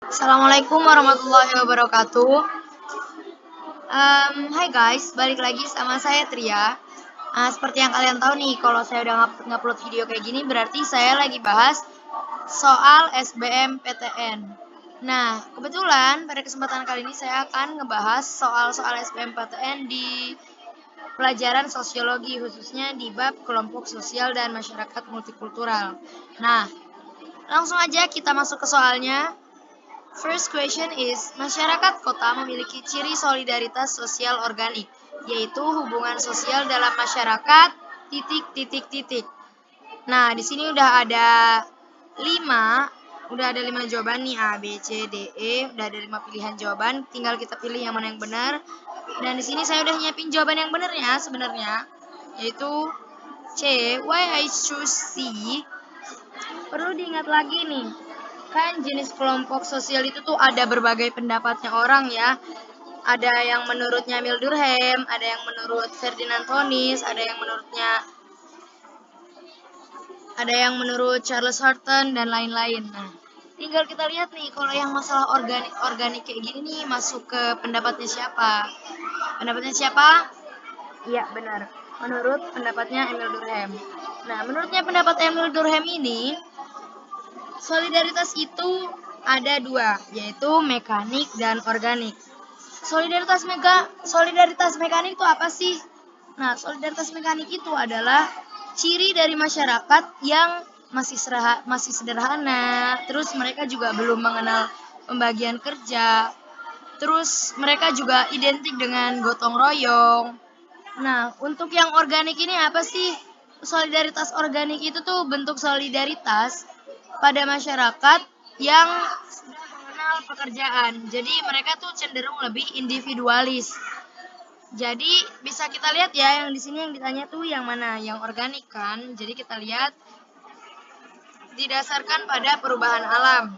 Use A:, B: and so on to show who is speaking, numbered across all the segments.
A: Assalamualaikum warahmatullahi wabarakatuh. Hai guys, balik lagi sama saya Tria. Seperti yang kalian tahu nih, kalau saya udah ngupload video kayak gini, berarti saya lagi bahas soal SBMPTN. Nah, kebetulan pada kesempatan kali ini saya akan ngebahas soal-soal SBMPTN di pelajaran sosiologi, khususnya di bab kelompok sosial dan masyarakat multikultural. Nah, langsung aja kita masuk ke soalnya. First question is, masyarakat kota memiliki ciri solidaritas sosial organik, yaitu hubungan sosial dalam masyarakat, titik. Nah, di sini udah ada 5 jawaban nih, A, B, C, D, E, udah ada 5 pilihan jawaban, tinggal kita pilih yang mana yang benar. Dan di sini saya udah nyiapin jawaban yang benernya sebenarnya, yaitu C. Why I choose C? Perlu diingat lagi nih, kan jenis kelompok sosial itu tuh ada berbagai pendapatnya orang ya. Ada yang menurutnya Emil Durkheim, ada yang menurut Ferdinand Tönnies, ada yang menurut Charles Horton dan lain-lain. Nah, tinggal kita lihat nih kalau yang masalah organik kayak gini nih masuk ke pendapatnya siapa? Pendapatnya siapa? Iya, benar. Menurut pendapatnya Emil Durkheim. Nah, menurutnya pendapat Emil Durkheim ini, solidaritas itu ada dua, yaitu mekanik dan organik. Solidaritas mekanik itu apa sih? Nah, solidaritas mekanik itu adalah ciri dari masyarakat yang masih sederhana, terus mereka juga belum mengenal pembagian kerja, terus mereka juga identik dengan gotong royong. Nah, untuk yang organik ini apa sih? Solidaritas organik itu tuh bentuk solidaritas pada masyarakat yang sudah mengenal pekerjaan. Jadi mereka tuh cenderung lebih individualis. Jadi bisa kita lihat ya, yang di sini yang ditanya tuh yang mana? Yang organik kan? Jadi kita lihat didasarkan pada perubahan alam.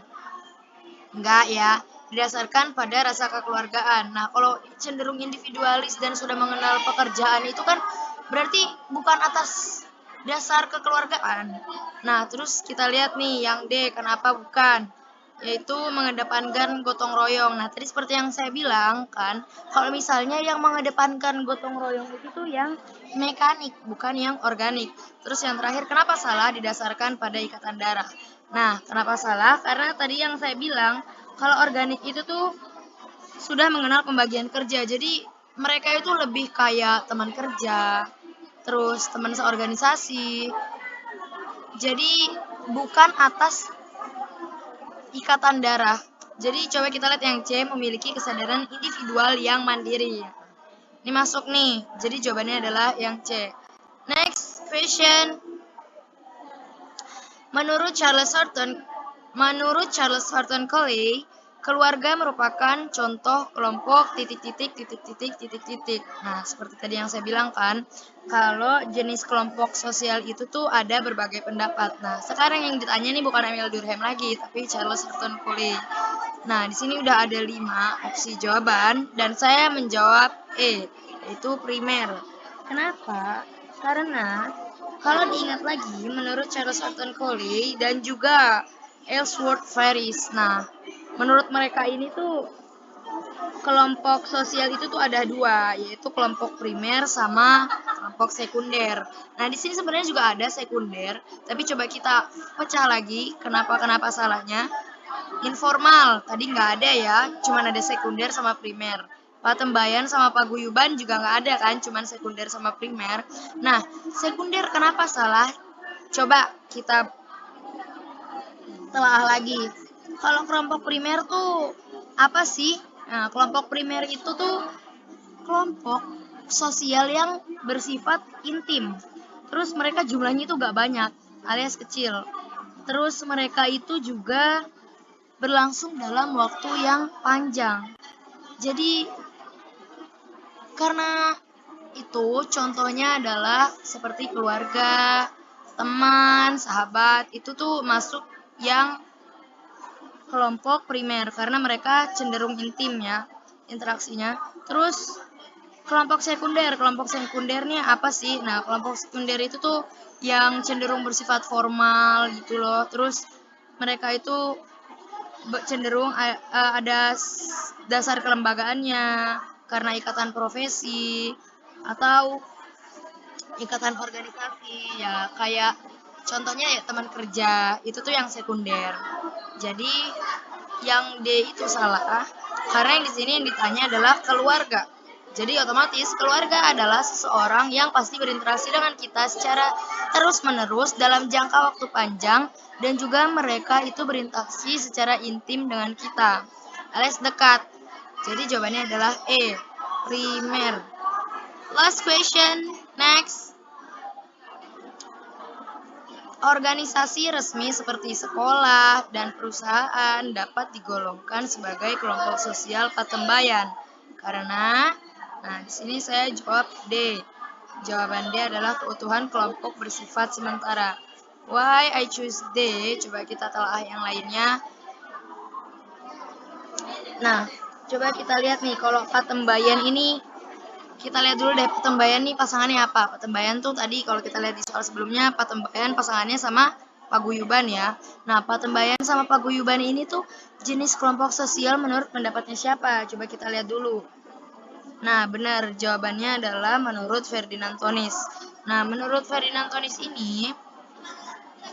A: Enggak ya, didasarkan pada rasa kekeluargaan. Nah, kalau cenderung individualis dan sudah mengenal pekerjaan itu kan berarti bukan atas dasar kekeluargaan. Nah, terus kita lihat nih yang D, kenapa bukan? Yaitu mengedepankan gotong royong. Nah, tadi seperti yang saya bilang kan, kalau misalnya yang mengedepankan gotong royong itu tuh yang mekanik, bukan yang organik. Terus yang terakhir, kenapa salah? Didasarkan pada ikatan darah. Nah, kenapa salah? Karena tadi yang saya bilang, kalau organik itu tuh sudah mengenal pembagian kerja. Jadi mereka itu lebih kayak teman kerja, terus teman seorganisasi. Jadi bukan atas ikatan darah. Jadi coba kita lihat yang C, memiliki kesadaran individual yang mandiri. Ini masuk nih. Jadi jawabannya adalah yang C. Next question. Menurut Charles Horton Colley, keluarga merupakan contoh kelompok titik. Nah, seperti tadi yang saya bilang kan, kalau jenis kelompok sosial itu tuh ada berbagai pendapat. Nah, sekarang yang ditanya nih bukan Emil Durkheim lagi, tapi Charles Horton Colley. Nah, di sini udah ada 5 opsi jawaban dan saya menjawab E, yaitu primer. Kenapa? Karena kalau diingat lagi, menurut Charles Horton Colley dan juga Ellsworth Ferris, nah, menurut mereka ini tuh kelompok sosial itu tuh ada dua, yaitu kelompok primer sama kelompok sekunder. Nah, di sini sebenarnya juga ada sekunder, tapi coba kita pecah lagi, kenapa salahnya? Informal, tadi nggak ada ya, cuman ada sekunder sama primer. Patembayan sama paguyuban juga nggak ada kan, cuman sekunder sama primer. Nah, sekunder kenapa salah? Coba kita telah lagi. Kalau kelompok primer tuh apa sih? Nah, kelompok primer itu tuh kelompok sosial yang bersifat intim. Terus mereka jumlahnya itu gak banyak, alias kecil. Terus mereka itu juga berlangsung dalam waktu yang panjang. Jadi karena itu contohnya adalah seperti keluarga, teman, sahabat, itu tuh masuk yang kelompok primer karena mereka cenderung intim ya interaksinya. Terus kelompok sekundernya apa sih? Nah, kelompok sekunder itu tuh yang cenderung bersifat formal gitu loh. Terus mereka itu cenderung ada dasar kelembagaannya karena ikatan profesi atau ikatan organisasi, ya kayak contohnya ya teman kerja itu tuh yang sekunder. Jadi yang D itu salah karena yang di sini yang ditanya adalah keluarga. Jadi otomatis keluarga adalah seseorang yang pasti berinteraksi dengan kita secara terus-menerus dalam jangka waktu panjang dan juga mereka itu berinteraksi secara intim dengan kita alias dekat. Jadi jawabannya adalah E, primer. Last question, next. Organisasi resmi seperti sekolah dan perusahaan dapat digolongkan sebagai kelompok sosial patembayan. Karena, nah di sini saya jawab D. Jawaban D adalah keutuhan kelompok bersifat sementara. Why I choose D? Coba kita telah yang lainnya. Nah, coba kita lihat nih kalau patembayan ini. Kita lihat dulu deh patembayan nih pasangannya apa. Patembayan tuh tadi kalau kita lihat di soal sebelumnya patembayan pasangannya sama paguyuban ya. Nah, patembayan sama paguyuban ini tuh jenis kelompok sosial menurut pendapatnya siapa? Coba kita lihat dulu. Nah, benar jawabannya adalah menurut Ferdinand Tonis. Nah, menurut Ferdinand Tonis ini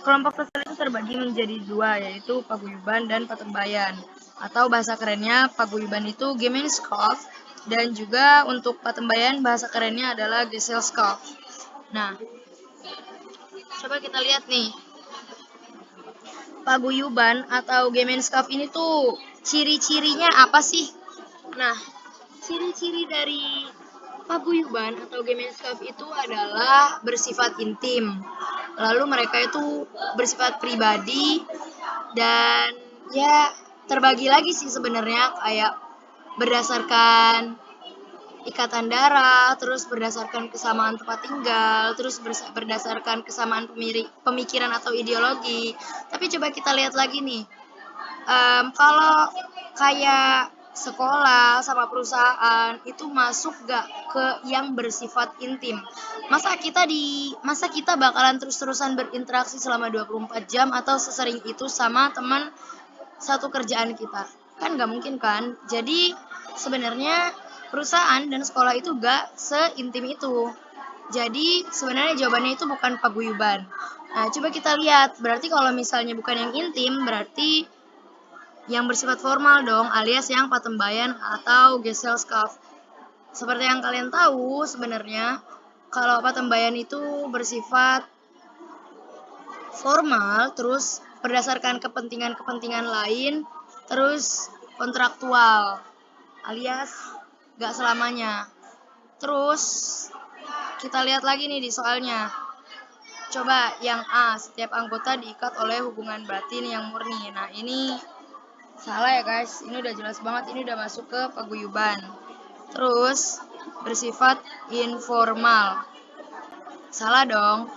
A: kelompok sosial itu terbagi menjadi dua, yaitu paguyuban dan patembayan. Atau bahasa kerennya paguyuban itu Gemeinschaft dan juga untuk patembayan bahasa kerennya adalah Gesellschaft. Nah, coba kita lihat nih. Paguyuban atau Gemeinschaft ini tuh ciri-cirinya apa sih? Nah, ciri-ciri dari paguyuban atau Gemeinschaft itu adalah bersifat intim. Lalu mereka itu bersifat pribadi dan ya terbagi lagi sih sebenarnya kayak berdasarkan ikatan darah, terus berdasarkan kesamaan tempat tinggal, terus berdasarkan kesamaan pemikiran atau ideologi. Tapi coba kita lihat lagi nih, kalau kayak sekolah sama perusahaan itu masuk gak ke yang bersifat intim? Masa kita bakalan terus-terusan berinteraksi selama 24 jam atau sesering itu sama teman satu kerjaan kita? Kan gak mungkin kan? Jadi sebenarnya perusahaan dan sekolah itu gak seintim itu. Jadi sebenarnya jawabannya itu bukan paguyuban. Nah, coba kita lihat. Berarti kalau misalnya bukan yang intim, berarti yang bersifat formal dong, alias yang patembayan atau Gesellschaft. Seperti yang kalian tahu sebenarnya, kalau patembayan itu bersifat formal, terus berdasarkan kepentingan-kepentingan lain, terus kontraktual, alias gak selamanya. Terus kita lihat lagi nih di soalnya. Coba yang A, setiap anggota diikat oleh hubungan batin yang murni. Nah, ini salah ya guys, ini udah jelas banget, ini udah masuk ke paguyuban. Terus bersifat informal. Salah dong,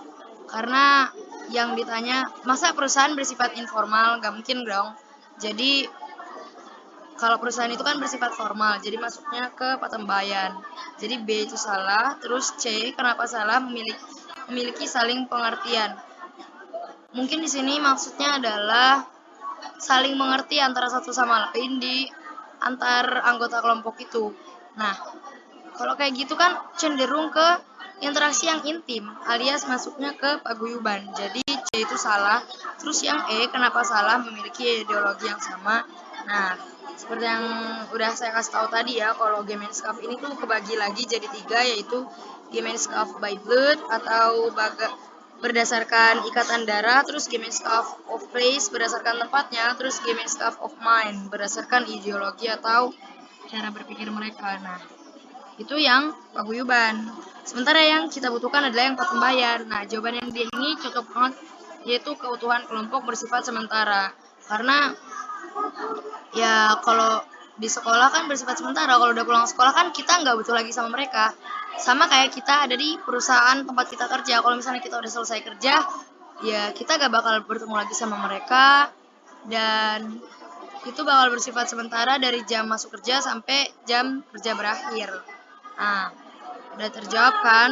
A: karena yang ditanya masa perusahaan bersifat informal, gak mungkin dong. Jadi kalau perusahaan itu kan bersifat formal, jadi masuknya ke patembayan. Jadi B itu salah, terus C kenapa salah, memiliki saling pengertian. Mungkin di sini maksudnya adalah saling mengerti antara satu sama lain di antar anggota kelompok itu. Nah, kalau kayak gitu kan cenderung ke interaksi yang intim, alias masuknya ke paguyuban. Jadi C itu salah. Terus yang E kenapa salah, memiliki ideologi yang sama. Nah, seperti yang udah saya kasih tahu tadi ya, kalau Gemeinschaft ini tuh kebagi lagi jadi 3, yaitu Gemeinschaft by blood atau berdasarkan ikatan darah, terus Gemeinschaft of place berdasarkan tempatnya, terus Gemeinschaft of mind berdasarkan ideologi atau cara berpikir mereka. Nah, itu yang paguyuban. Sementara yang kita butuhkan adalah yang patembayan. Nah, jawaban yang dia ini cocok banget, yaitu keutuhan kelompok bersifat sementara. Karena ya kalau di sekolah kan bersifat sementara, kalau udah pulang sekolah kan kita nggak butuh lagi sama mereka. Sama kayak kita ada di perusahaan tempat kita kerja, kalau misalnya kita udah selesai kerja, ya kita gak bakal bertemu lagi sama mereka, dan itu bakal bersifat sementara dari jam masuk kerja sampai jam kerja berakhir. Nah, udah terjawab kan?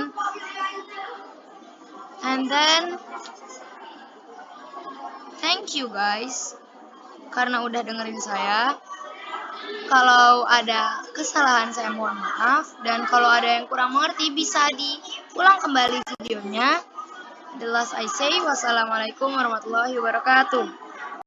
A: Thank you guys karena udah dengerin saya. Kalau ada kesalahan saya mohon maaf, dan kalau ada yang kurang mengerti bisa diulang kembali videonya. The last I say, wassalamualaikum warahmatullahi wabarakatuh.